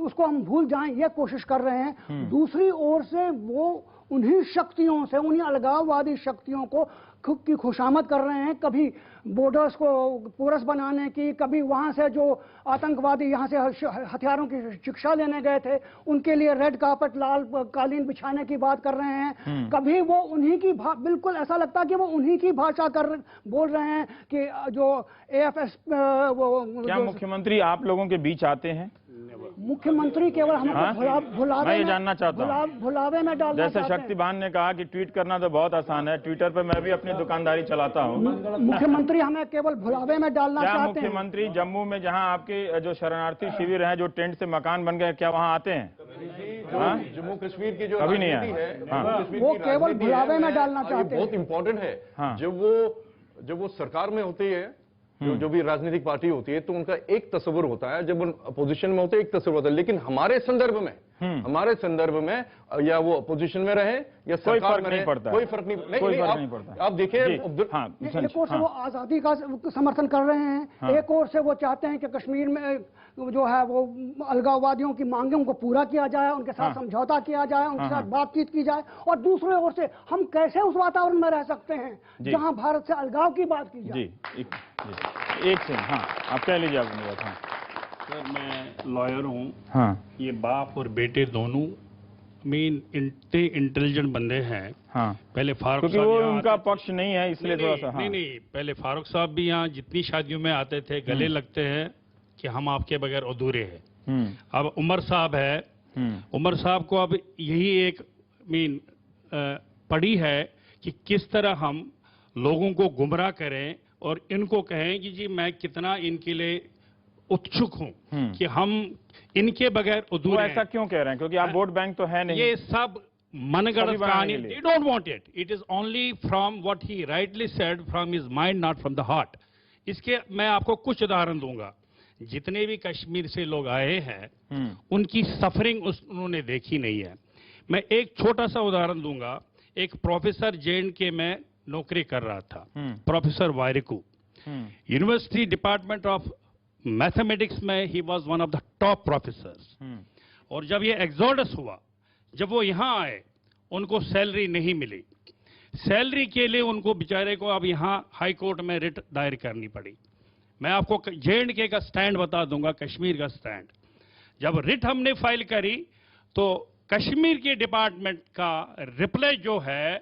उसको हम भूल जाएं, ये कोशिश कर रहे हैं। दूसरी ओर से वो उन्हीं शक्तियों से, उन्हीं अलगाववादी शक्तियों को की खुशामद कर रहे हैं। कभी बॉर्डर्स को पोरस बनाने की, कभी वहां से जो आतंकवादी यहां से हथियारों की शिक्षा लेने गए थे उनके लिए रेड कार्पेट, लाल कालीन बिछाने की बात कर रहे हैं। कभी वो उन्हीं की बिल्कुल ऐसा लगता है कि वो उन्हीं की भाषा बोल रहे हैं कि जो AFS क्या मुख्यमंत्री आप लोगों के बीच आते हैं? मुख्यमंत्री केवल हमको भुलावे मैं जानना चाहता हूँ, भुलावे में डालना जैसे शक्तिवान ने कहा कि ट्वीट करना तो बहुत आसान है, ट्विटर पर मैं भी अपनी दुकानदारी चलाता हूँ। मुख्यमंत्री हमें केवल भुलावे में डालना चाहते हैं। मुख्यमंत्री जम्मू में जहाँ आपके जो शरणार्थी शिविर हैं, जो टेंट से मकान बन गए, क्या वहाँ आते हैं? जम्मू कश्मीर की जो कभी नहीं है, वो केवल भुलावे में डालना चाहते हैं। बहुत इंपॉर्टेंट है। जब वो सरकार में होती है, जो भी राजनीतिक पार्टी होती है, तो उनका एक तस्वीर होता है, जब वो अपोजिशन में होते हैं एक तस्वीर होता है। लेकिन हमारे संदर्भ में या वो अपोजिशन में रहे या सरकार में रहे, कोई फर्क नहीं पड़ता। आप देखिए, एक ओर से वो आजादी का समर्थन कर रहे हैं, एक ओर से वो चाहते हैं कि कश्मीर में जो है वो अलगाववादियों की मांगों को पूरा किया जाए, उनके साथ समझौता किया जाए, उनके साथ बातचीत की जाए। और दूसरे ओर से हम कैसे उस वातावरण में रह सकते हैं जहां भारत से अलगाव की बात की जाए? एक सेकंड, आप कह लीजिए अपनी बात। सर, मैं लॉयर हूँ। ये बाप और बेटे दोनों इतने इंटेलिजेंट बंदे हैं। पहले फारूक साहब, वो उनका पक्ष नहीं है इसलिए थोड़ा सा। नहीं, पहले फारूक साहब भी यहाँ जितनी शादियों में आते थे गले लगते हैं कि हम आपके बगैर अधूरे हैं। अब उमर साहब है, उमर साहब को अब यही एक पड़ी है कि किस तरह हम लोगों को गुमराह करें और इनको कहें कि जी मैं कितना इनके लिए उत्सुक हूं कि हम इनके बगैर अधूरे हैं। ऐसा क्यों कह रहे हैं? क्योंकि आप वोट बैंक तो है नहीं। ये सब मनगढ़ंत कहानी। They don't want it. It is only from what he rightly said, from his mind, not from the heart. इसके मैं आपको कुछ उदाहरण दूंगा। जितने भी कश्मीर से लोग आए हैं उनकी सफरिंग उन्होंने देखी नहीं है। मैं एक छोटा सा उदाहरण दूंगा। एक प्रोफेसर JNK में नौकरी कर रहा था, प्रोफेसर वायरिकू, यूनिवर्सिटी डिपार्टमेंट ऑफ मैथमेटिक्स में ही was one of the top professors. और जब ये एक्सोडस हुआ, जब वो यहाँ आए, उनको सैलरी नहीं मिली। सैलरी के लिए उनको बेचारे को अब यहाँ हाई कोर्ट में रिट दायर करनी पड़ी। मैं आपको JNK का स्टैंड बता दूंगा, कश्मीर का स्टैंड। जब रिट हमने फाइल करी तो कश्मीर के डिपार्टमेंट का रिप्लाई जो है,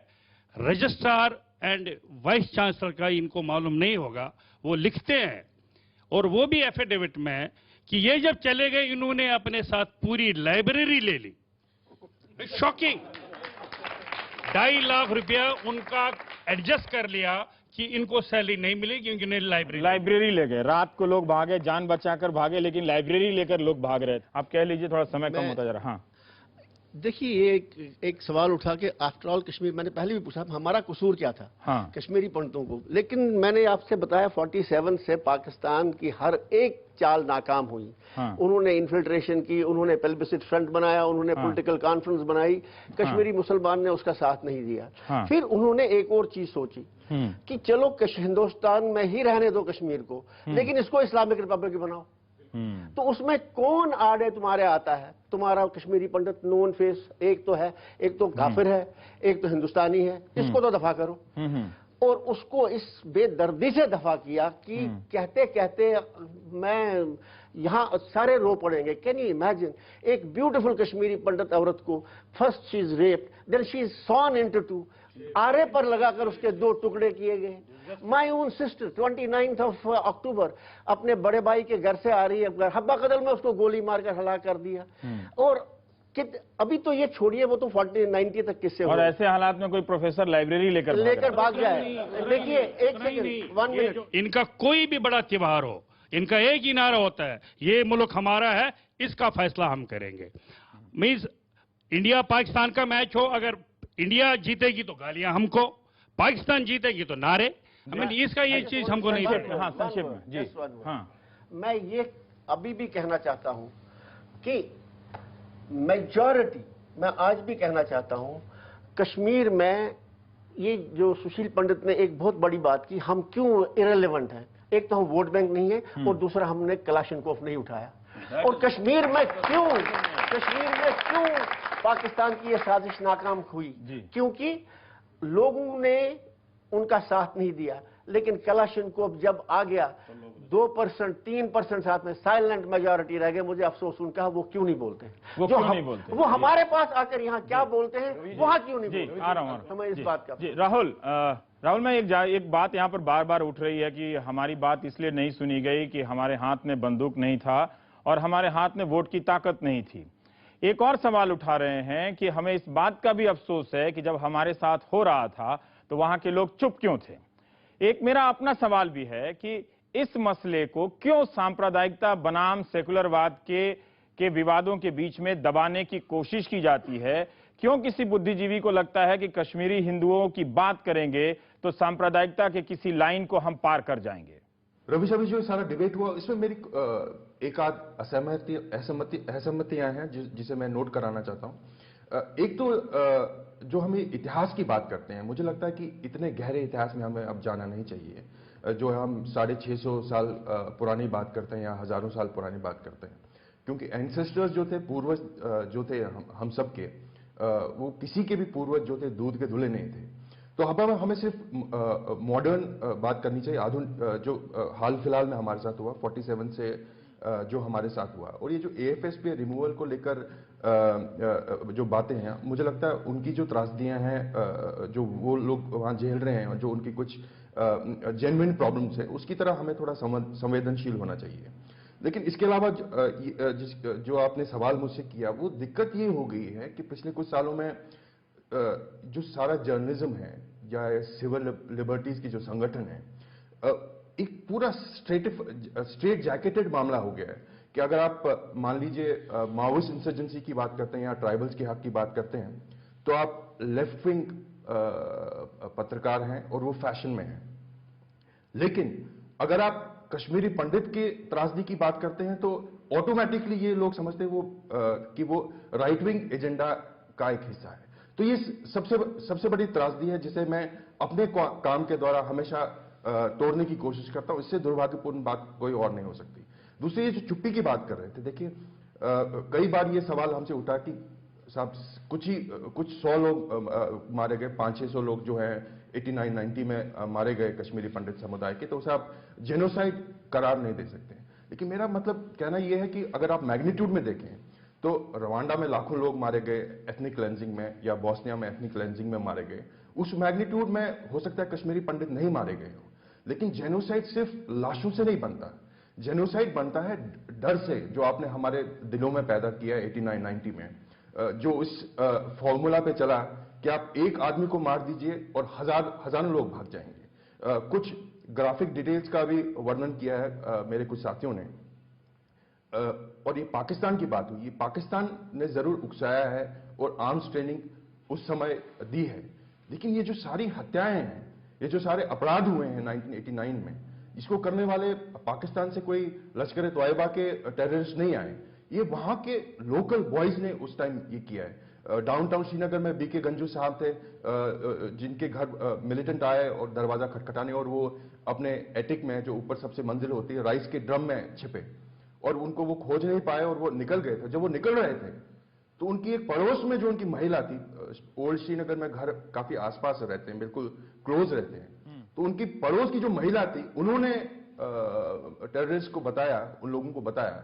रजिस्ट्रार एंड वाइस चांसलर का, इनको मालूम नहीं होगा, वो लिखते हैं और वो भी एफिडेविट में कि ये जब चले गए इन्होंने अपने साथ पूरी लाइब्रेरी ले ली। शॉकिंग। 2.5 लाख रुपया उनका एडजस्ट कर लिया कि इनको सैलरी नहीं मिली क्योंकि उन्हें लाइब्रेरी ले गए। रात को लोग भागे, जान बचाकर भागे, लेकिन लाइब्रेरी लेकर लोग भाग रहे थे। आप कह लीजिए, थोड़ा समय कम होता जा रहा। देखिए, एक सवाल उठा कि आफ्टर ऑल कश्मीर, मैंने पहले भी पूछा हमारा कसूर क्या था कश्मीरी पंडितों को। लेकिन मैंने आपसे बताया 47 से पाकिस्तान की हर एक चाल नाकाम हुई। उन्होंने इन्फिल्ट्रेशन की, उन्होंने पेल्बिसिट फ्रंट बनाया, उन्होंने पॉलिटिकल कॉन्फ्रेंस बनाई, कश्मीरी मुसलमान ने उसका साथ नहीं दिया। फिर उन्होंने एक और चीज सोची कि चलो हिंदुस्तान में ही रहने दो कश्मीर को, लेकिन इसको इस्लामिक रिपब्लिक बनाओ। तो उसमें कौन आड़े तुम्हारे आता है? तुम्हारा कश्मीरी पंडित नोन फेस एक तो है, एक तो काफिर है, एक तो हिंदुस्तानी है, इसको तो दफा करो। और उसको इस बेदर्दी से दफा किया कि कहते कहते मैं यहाँ सारे रो पड़ेंगे। कैन यू इमेजिन, एक ब्यूटीफुल कश्मीरी पंडित औरत को first she is raped, then she is sawn into 2, आरे पर लगाकर उसके 2 टुकड़े किए गए। माई ओन सिस्टर 29 अक्टूबर अपने बड़े भाई के घर से आ रही है, हब्बा कदल में उसको गोली मारकर हलाक कर दिया। और अभी तो ये छोड़िए, वो तो 90 तक किससे और ऐसे हालात में कोई प्रोफेसर लाइब्रेरी लेकर भाग जाए। देखिए, एक सेकंड, 1 मिनट। इनका कोई भी बड़ा त्योहार हो, इनका एक ही नारा होता है, ये मुल्क हमारा है, इसका फैसला हम करेंगे। मीन्स इंडिया पाकिस्तान का मैच हो, अगर इंडिया जीतेगी तो गालियां हमको, पाकिस्तान जीतेगी तो नारे। इसका ये चीज हमको नहीं। संक्षेप में जी। मैं ये अभी भी कहना चाहता हूं कि मेजॉरिटी, मैं आज भी कहना चाहता हूं, कश्मीर में ये जो सुशील पंडित ने एक बहुत बड़ी बात की, हम क्यों इरेलेवेंट हैं। एक तो हम वोट बैंक नहीं है, और दूसरा हमने कलाशनकोफ नहीं उठाया। और कश्मीर में क्यों पाकिस्तान की ये साजिश नाकाम हुई, क्योंकि लोगों ने उनका साथ नहीं दिया। लेकिन कलाशनकोव जब आ गया 2%, 3% साथ में साइलेंट मेजॉरिटी रह गए। मुझे अफसोस उनका, वो क्यों नहीं बोलते, वो हमारे पास आकर यहाँ क्या बोलते हैं, वहां क्यों नहीं बोलते। आ रहा हूँ हमें इस बात का राहुल मैं एक बात यहाँ पर बार बार उठ रही है कि हमारी बात इसलिए नहीं सुनी गई कि हमारे हाथ में बंदूक नहीं था और हमारे हाथ में वोट की ताकत नहीं थी। एक और सवाल उठा रहे हैं कि हमें इस बात का भी अफसोस है कि जब हमारे साथ हो रहा था तो वहां के लोग चुप क्यों थे। एक मेरा अपना सवाल भी है कि इस मसले को क्यों सांप्रदायिकता बनाम सेकुलरवाद के विवादों के बीच में दबाने की कोशिश की जाती है। क्यों किसी बुद्धिजीवी को लगता है कि कश्मीरी हिंदुओं की बात करेंगे तो सांप्रदायिकता के किसी लाइन को हम पार कर जाएंगे। रवि साहब, जो सारा डिबेट हुआ इसमें मेरी एक आध असहमतियां हैं जिसे मैं नोट कराना चाहता हूं। एक तो जो हम इतिहास की बात करते हैं, मुझे लगता है कि इतने गहरे इतिहास में हमें अब जाना नहीं चाहिए। जो हम 650 साल पुरानी बात करते हैं या हजारों साल पुरानी बात करते हैं, क्योंकि एंसेस्टर्स जो थे, पूर्वज जो थे हम सब के, वो किसी के भी पूर्वज जो थे दूध के धुले नहीं थे। तो अब हमें सिर्फ मॉडर्न बात करनी चाहिए, आधुनिक जो हाल फिलहाल में हमारे साथ हुआ 47 से जो हमारे साथ हुआ। और ये जो AFSP रिमूवल को लेकर जो बातें हैं, मुझे लगता है उनकी जो त्रासदियां हैं, जो वो लोग वहां झेल रहे हैं और जो उनकी कुछ जेन्युइन प्रॉब्लम्स है, उसकी तरह हमें थोड़ा संवेदनशील होना चाहिए। लेकिन इसके अलावा जो आपने सवाल मुझसे किया, वो दिक्कत ये हो गई है कि पिछले कुछ सालों में जो सारा जर्नलिज्म है या सिविल लिबर्टीज की जो संगठन है, एक पूरा स्ट्रेट जैकेटेड मामला हो गया है कि अगर आप मान लीजिए माओइस्ट इंसर्जेंसी की बात करते हैं या ट्राइबल्स के हक की बात करते हैं, तो आप लेफ्ट विंग पत्रकार हैं और वो फैशन में हैं। लेकिन अगर आप कश्मीरी पंडित के त्रासदी की बात करते हैं तो ऑटोमेटिकली ये लोग समझते हैं कि वो राइट विंग एजेंडा का एक हिस्सा है। तो ये सबसे बड़ी त्रासदी है जिसे मैं अपने काम के द्वारा हमेशा तोड़ने की कोशिश करता हूं। इससे दुर्भाग्यपूर्ण बात कोई और नहीं हो सकती। दूसरी, ये जो चुप्पी की बात कर रहे थे, देखिए कई बार ये सवाल हमसे उठा कि साहब कुछ 100 लोग मारे गए, 500-600 लोग जो है 89-90 में मारे गए कश्मीरी पंडित समुदाय के, तो उसे आप जेनोसाइड करार नहीं दे सकते। लेकिन मेरा मतलब कहना यह है कि अगर आप मैग्नीट्यूड में देखें तो रवांडा में लाखों लोग मारे गए एथनिक क्लेंजिंग में, या बोस्निया में एथनिक क्लेंजिंग में मारे गए, उस मैग्नीट्यूड में हो सकता है कश्मीरी पंडित नहीं मारे गए हो। लेकिन जेनोसाइड सिर्फ लाशों से नहीं बनता, जेनोसाइड बनता है डर से, जो आपने हमारे दिलों में पैदा किया 89-90 में, जो इस फॉर्मूला पे चला कि आप एक आदमी को मार दीजिए और हजारों लोग भाग जाएंगे। कुछ ग्राफिक डिटेल्स का भी वर्णन किया है मेरे कुछ साथियों ने। और ये पाकिस्तान की बात हुई, पाकिस्तान ने जरूर उकसाया है और आर्म्स ट्रेनिंग उस समय दी है, लेकिन ये जो सारी हत्याएं हैं, ये जो सारे अपराध हुए हैं 1989 में, इसको करने वाले पाकिस्तान से कोई लश्कर तोयबा के टेररिस्ट नहीं आए, ये वहां के लोकल बॉयज ने उस टाइम ये किया है। डाउनटाउन श्रीनगर में बीके गंजू साहब थे, जिनके घर मिलिटेंट आए और दरवाजा खटखटाने, और वो अपने एटिक में जो ऊपर सबसे मंजिल होती है राइस के ड्रम में छिपे, और उनको वो खोज नहीं पाए और वो निकल गए थे। जब वो निकल रहे थे तो उनकी एक पड़ोस में जो उनकी महिला थी, ओल्ड श्रीनगर में घर काफी आसपास रहते हैं, बिल्कुल क्लोज रहते हैं, तो उनकी पड़ोस की जो महिला थी, उन्होंने टेररिस्ट को बताया, उन लोगों को बताया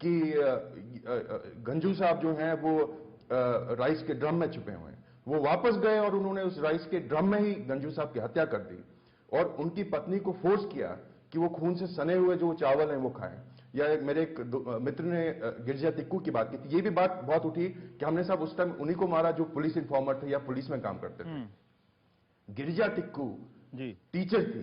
कि गंजू साहब जो हैं वो राइस के ड्रम में छुपे हुए हैं। वो वापस गए और उन्होंने उस राइस के ड्रम में ही गंजू साहब की हत्या कर दी और उनकी पत्नी को फोर्स किया कि वो खून से सने हुए जो चावल हैं वो खाएं। या मेरे एक मित्र ने गिरजा टिक्कू की बात की थी, ये भी बात बहुत उठी कि हमने साहब उस टाइम उन्हीं को मारा जो पुलिस इन्फॉर्मर थे या पुलिस में काम करते थे। गिरजा टिक्कू जी टीचर थी,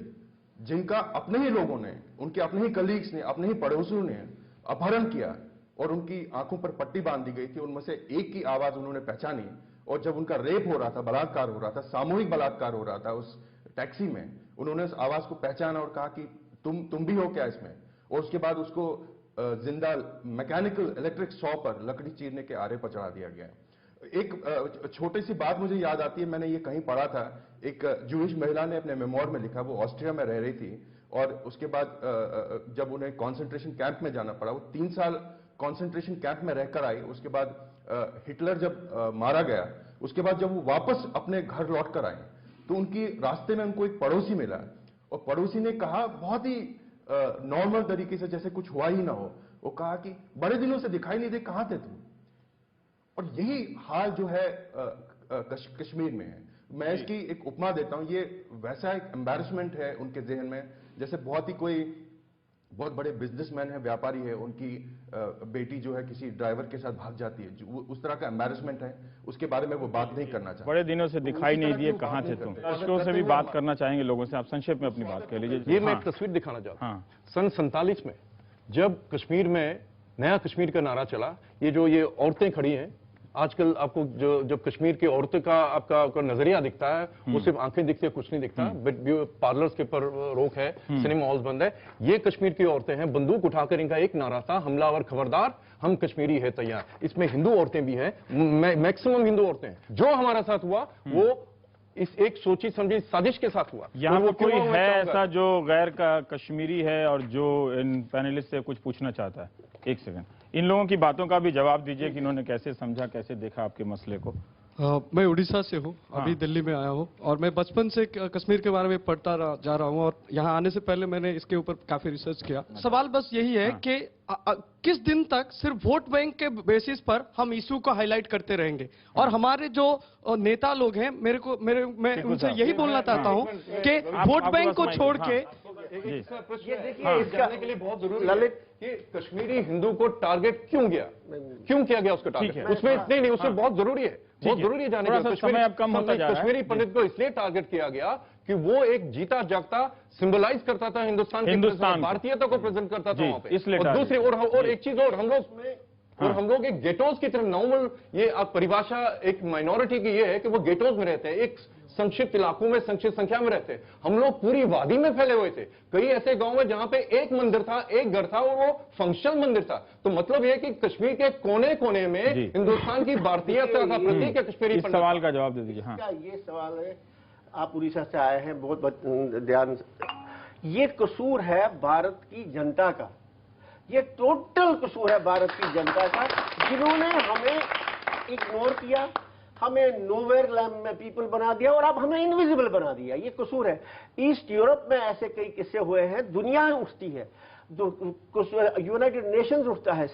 जिनका अपने ही लोगों ने, उनके अपने ही कलीग्स ने, अपने ही पड़ोसियों ने अपहरण किया और उनकी आंखों पर पट्टी बांध दी गई थी। उनमें से एक की आवाज उन्होंने पहचानी, और जब उनका रेप हो रहा था, बलात्कार हो रहा था, सामूहिक बलात्कार हो रहा था उस टैक्सी में, उन्होंने उस आवाज को पहचाना और कहा कि तुम भी हो क्या इसमें। और उसके बाद उसको जिंदा मैकेनिकल इलेक्ट्रिक सॉ पर लकड़ी चीरने के आरे पर चढ़ा दिया गया। एक छोटी सी बात मुझे याद आती है, मैंने ये कहीं पढ़ा था, एक जूइश महिला ने अपने मेमोर में लिखा, वो ऑस्ट्रिया में रह रही थी और उसके बाद जब उन्हें कॉन्सेंट्रेशन कैंप में जाना पड़ा, वो 3 साल कॉन्सेंट्रेशन कैंप में रहकर आई, उसके बाद हिटलर जब मारा गया, उसके बाद जब वो वापस अपने घर लौट कर आए तो उनकी रास्ते में उनको एक पड़ोसी मिला और पड़ोसी ने कहा बहुत ही नॉर्मल तरीके से, जैसे कुछ हुआ ही ना हो, वो कहा कि बड़े दिनों से दिखाई नहीं दे, कहां थे तुम। और यही हाल जो है कश्मीर में है। मैं इसकी एक उपमा देता हूं, ये वैसा एक एम्बैरेसमेंट है उनके जहन में, जैसे बहुत बड़े बिजनेसमैन है, व्यापारी है, उनकी बेटी जो है किसी ड्राइवर के साथ भाग जाती है, उस तरह का एम्बैरेसमेंट है, उसके बारे में वो बात नहीं करना चाहते। बड़े दिनों से दिखाई नहीं दिए, कहां थे तुम। दर्शकों से भी बात करना चाहेंगे लोगों से, आप संक्षेप में अपनी बात कह लीजिए। ये मैं एक तस्वीर दिखाना चाहता हूँ। सन 47 में जब कश्मीर में नया कश्मीर का नारा चला, ये औरतें खड़ी हैं, आजकल आपको जब कश्मीर की औरतों का आपका नजरिया दिखता है, वो सिर्फ आंखें दिखती है, कुछ नहीं दिखता। पार्लर्स के पर रोक है, सिनेमा हॉल्स बंद है। ये कश्मीर की औरतें हैं, बंदूक उठाकर इनका एक नारा था, हमलावर खबरदार, हम कश्मीरी है तैयार। इसमें हिंदू औरतें भी हैं, मैक्सिमम हिंदू औरतें हैं। जो हमारा साथ हुआ वो इस एक सोची समझी साजिश के साथ हुआ। यहाँ पर कोई है ऐसा जो गैर का कश्मीरी है और जो इन पैनलिस्ट से कुछ पूछना चाहता है? एक सेकंड, इन लोगों की बातों का भी जवाब दीजिए कि इन्होंने कैसे समझा, कैसे देखा आपके मसले को। मैं उड़ीसा से हूँ, अभी दिल्ली में आया हूँ और मैं बचपन से कश्मीर के बारे में पढ़ता जा रहा हूँ और यहाँ आने से पहले मैंने इसके ऊपर काफी रिसर्च किया। सवाल बस यही है कि किस दिन तक सिर्फ वोट बैंक के बेसिस पर हम इशू को हाईलाइट करते रहेंगे और हमारे जो नेता लोग हैं, मैं उनसे यही बोलना चाहता हूँ कि वोट बैंक को छोड़ के ये देखिए, इस जानने के लिए बहुत जरूरी ललित कि कश्मीरी हिंदू को टारगेट क्यों किया गया उसको टारगेट, उसमें इतने नहीं, उसमें बहुत जरूरी है, बहुत जरूरी है जानने के लिए। कश्मीरी पंडित को इसलिए टारगेट किया गया कि वो एक जीता जागता सिंबलाइज करता था हिंदुस्तान, भारतीयता को प्रेजेंट करता था वहां पे। और दूसरी और एक चीज और हम लोग एक गेटोज की तरह नॉर्मल, ये आप परिभाषा एक माइनॉरिटी की ये है कि वो गेटोज में रहते हैं, एक संक्षिप्त इलाकों में संक्षिप्त संख्या में रहते हैं। हम लोग पूरी वादी में फैले हुए थे, कई ऐसे गांव में जहां पे एक मंदिर था, एक घर था और वो फंक्शनल मंदिर था। तो मतलब ये कि कश्मीर के कोने कोने में हिंदुस्तान की भारतीयता का प्रतीक है कश्मीरी। इस सवाल का जवाब दे दीजिए। हाँ, ये सवाल है, आप उड़ीसा से आए हैं, बहुत ध्यान से। ये कसूर है भारत की जनता का, ये टोटल कसूर है भारत की जनता का, जिन्होंने हमें इग्नोर किया, हमें नोवेयर लैंड में पीपल बना दिया और अब हमें इनविजिबल बना दिया। ये कसूर है। ईस्ट यूरोप में ऐसे कई किस्से हुए हैं, दुनिया उठती है, यूनाइटेड नेशंस उठता है,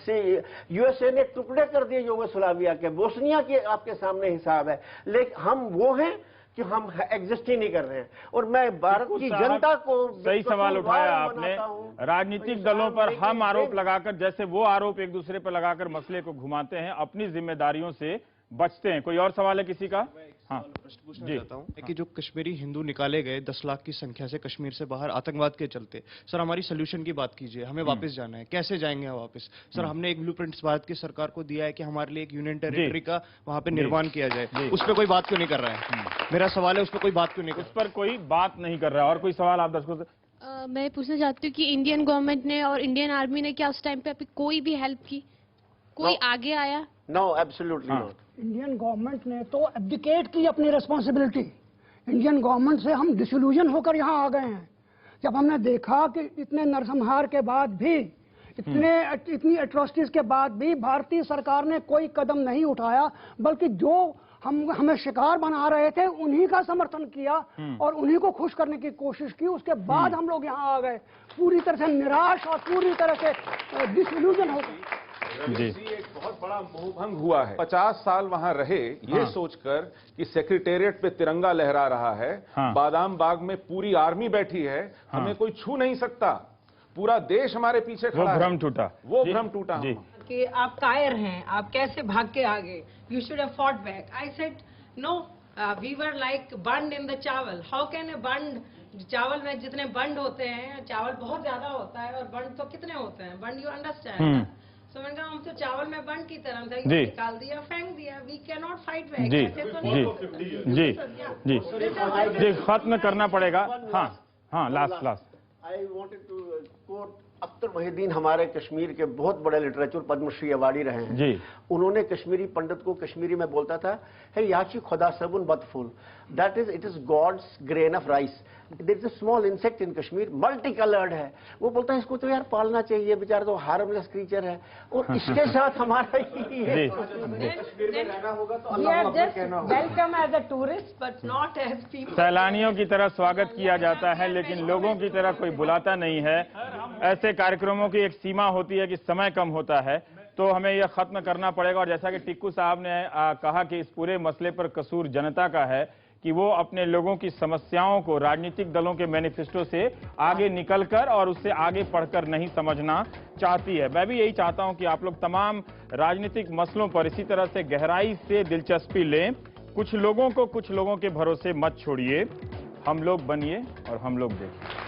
यूएसए ने टुकड़े कर दिए यूगोस्लाविया के, बोस्निया के आपके सामने हिसाब है, लेकिन हम वो हैं कि हम एग्जिस्ट ही नहीं कर रहे हैं। और मैं भारत की जनता को सही सवाल उठाया आपने। राजनीतिक दलों पर हम आरोप लगाकर, जैसे वो आरोप एक दूसरे पर लगाकर मसले को घुमाते हैं, अपनी जिम्मेदारियों से बचते हैं। कोई और सवाल है किसी का? हाँ, प्रश्न पूछना चाहता हूँ कि जो कश्मीरी हिंदू निकाले गए 10 लाख की संख्या से कश्मीर से बाहर आतंकवाद के चलते, सर हमारी सोल्यूशन की बात कीजिए, हमें वापस जाना है, कैसे जाएंगे हम वापस? सर हमने एक ब्लूप्रिंट भारत की सरकार को दिया है कि हमारे लिए एक यूनियन टेरिटरी का वहां पे निर्माण किया जाए, उस पर कोई बात क्यों नहीं कर रहा है? मेरा सवाल है, उस पर कोई बात क्यों नहीं कर रहा है? उस पर कोई बात नहीं कर रहा है। और कोई सवाल आप दर्शकों से? मैं पूछना चाहती हूँ कि इंडियन गवर्नमेंट ने और इंडियन आर्मी ने क्या उस टाइम पे कोई भी हेल्प की, कोई आगे आया? No, absolutely not. Indian government ने तो एब्डिकेट की अपनी रिस्पॉन्सिबिलिटी। इंडियन गवर्नमेंट से हम डिसल्यूजन होकर यहाँ आ गए हैं। जब हमने देखा कि इतने नरसंहार के बाद भी, इतनी एट्रोसिटीज के बाद भी भारतीय सरकार ने कोई कदम नहीं उठाया, बल्कि जो हमें शिकार बना रहे थे उन्हीं का समर्थन किया और उन्हीं को खुश करने की कोशिश की। उसके बाद हम लोग यहाँ आ गए पूरी तरह से निराश और पूरी तरह से डिसल्यूजन हो गए। एक बहुत बड़ा मोहभंग हुआ है। 50 साल वहां रहे ये सोचकर कि सेक्रेटेरिएट पे तिरंगा लहरा रहा है, बादाम बाग में पूरी आर्मी बैठी है, हमें कोई छू नहीं सकता, पूरा देश हमारे पीछे खड़ा है। वो भ्रम टूटा कि आप कायर हैं, आप कैसे भाग के आगे, you should have fought back. I said no, we were like bund in the chawal. How can a bund, चावल में जितने बंड होते हैं, चावल बहुत ज्यादा होता है और बंड तो कितने होते हैं, बंड यू अंडरस्टैंड। तो मैंने कहा हम तो चावल में बंद की तरह था, निकाल दिया, फेंक दिया, we can not fight back. जी, खत्म करना पड़ेगा। हाँ, last. I wanted to quote Akhtar Mohiuddin, हमारे कश्मीर के बहुत बड़े लिटरेचर पद्मश्री अवार्डी रहे हैं जी। उन्होंने कश्मीरी पंडित को कश्मीरी में बोलता था, है याची खुदा सबुन बदफुल, that is it is God's grain of rice. There is a small insect in Kashmir, multi coloured है, वो बोलता है इसको तो यार पालना चाहिए, बेचारा तो हार्मलेस क्रीचर है, और इसके साथ हमारा ये welcome as a tourist but not as people. सैलानियों की तरह स्वागत किया जाता है लेकिन लोगों की तरह कोई बुलाता नहीं है। ऐसे कार्यक्रमों की एक सीमा होती है कि समय कम होता है, तो हमें यह खत्म करना पड़ेगा। और जैसा कि टिक्कू साहब ने कहा कि इस पूरे मसले पर कसूर जनता का है कि वो अपने लोगों की समस्याओं को राजनीतिक दलों के मैनिफेस्टो से आगे निकलकर और उससे आगे पढ़कर नहीं समझना चाहती है। मैं भी यही चाहता हूं कि आप लोग तमाम राजनीतिक मसलों पर इसी तरह से गहराई से दिलचस्पी लें। कुछ लोगों को कुछ लोगों के भरोसे मत छोड़िए, हम लोग बनिए और हम लोग देखें।